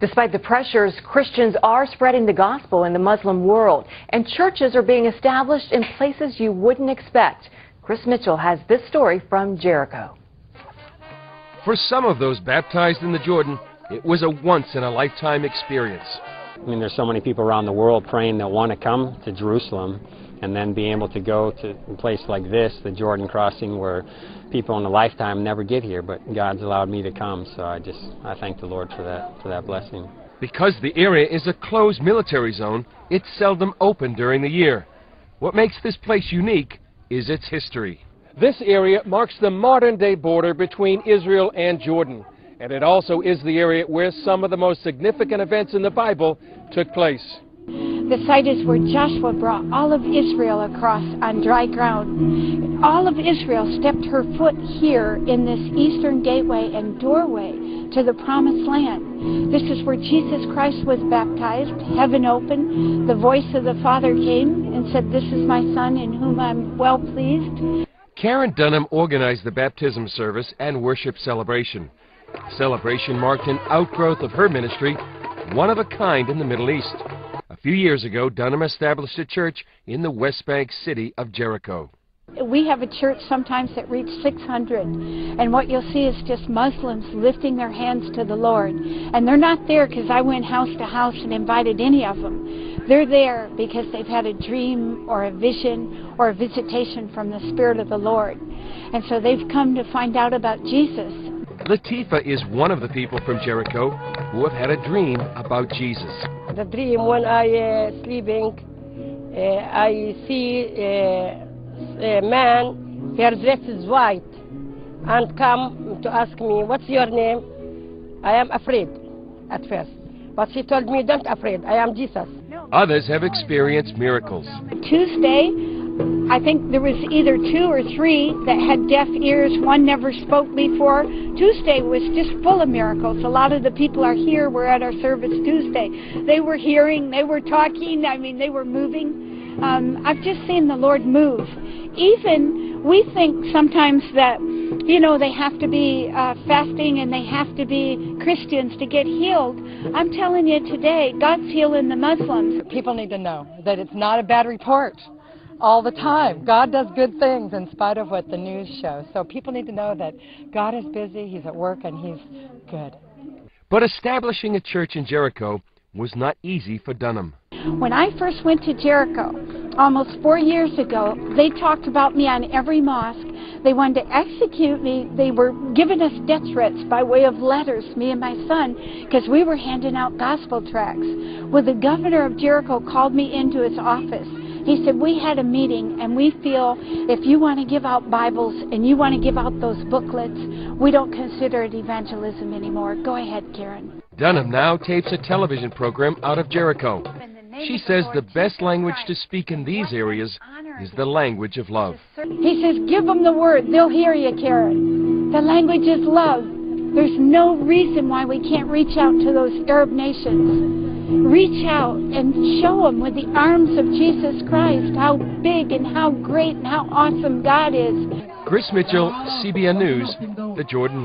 Despite the pressures, Christians are spreading the gospel in the Muslim world, and churches are being established in places you wouldn't expect. Chris Mitchell has this story from Jericho. For some of those baptized in the Jordan, it was a once-in-a-lifetime experience. I mean, there's so many people around the world praying that want to come to Jerusalem and then be able to go to a place like this, the Jordan crossing, where people in a lifetime never get here, but God's allowed me to come, so I thank the Lord for that blessing. Because the area is a closed military zone, it's seldom open during the year. What makes this place unique is its history. This area marks the modern-day border between Israel and Jordan, and it also is the area where some of the most significant events in the Bible took place. The site is where Joshua brought all of Israel across on dry ground. All of Israel stepped her foot here in this eastern gateway and doorway to the Promised Land. This is where Jesus Christ was baptized, heaven opened, the voice of the Father came and said, "This is my Son in whom I'm well pleased." Karen Dunham organized the baptism service and worship celebration. The celebration marked an outgrowth of her ministry, one of a kind in the Middle East. A few years ago, Dunham established a church in the West Bank city of Jericho. We have a church sometimes that reaches 600, and what you'll see is just Muslims lifting their hands to the Lord. And they're not there because I went house to house and invited any of them. They're there because they've had a dream or a vision or a visitation from the Spirit of the Lord. And so they've come to find out about Jesus. Latifa is one of the people from Jericho who have had a dream about Jesus. The dream, when I sleeping, I see a man, her dress is white, and come to ask me, "What's your name?" I am afraid at first, but she told me, "Don't afraid, I am Jesus." Others have experienced miracles. Tuesday, I think there was either 2 or 3 that had deaf ears. One never spoke before. Tuesday was just full of miracles. A lot of the people are here were at our service Tuesday. They were hearing, they were talking, I mean, they were moving. I've just seen the Lord move. Even we think sometimes that, you know, they have to be fasting and they have to be Christians to get healed. I'm telling you today, God's healing the Muslims. People need to know that it's not a bad report all the time. God does good things in spite of what the news shows. So people need to know that God is busy, He's at work, and He's good. But establishing a church in Jericho was not easy for Dunham. When I first went to Jericho, almost 4 years ago, they talked about me on every mosque. They wanted to execute me. They were giving us death threats by way of letters, me and my son, because we were handing out gospel tracts. Well, the governor of Jericho called me into his office. He said, "We had a meeting, and we feel if you want to give out Bibles and you want to give out those booklets, we don't consider it evangelism anymore. Go ahead, Karen." Dunham now tapes a television program out of Jericho. She says the best language to speak in these areas is the language of love. He says, "Give them the word. They'll hear you, Karen. The language is love. There's no reason why we can't reach out to those Arab nations. Reach out and show them with the arms of Jesus Christ how big and how great and how awesome God is." Chris Mitchell, CBN News, the Jordan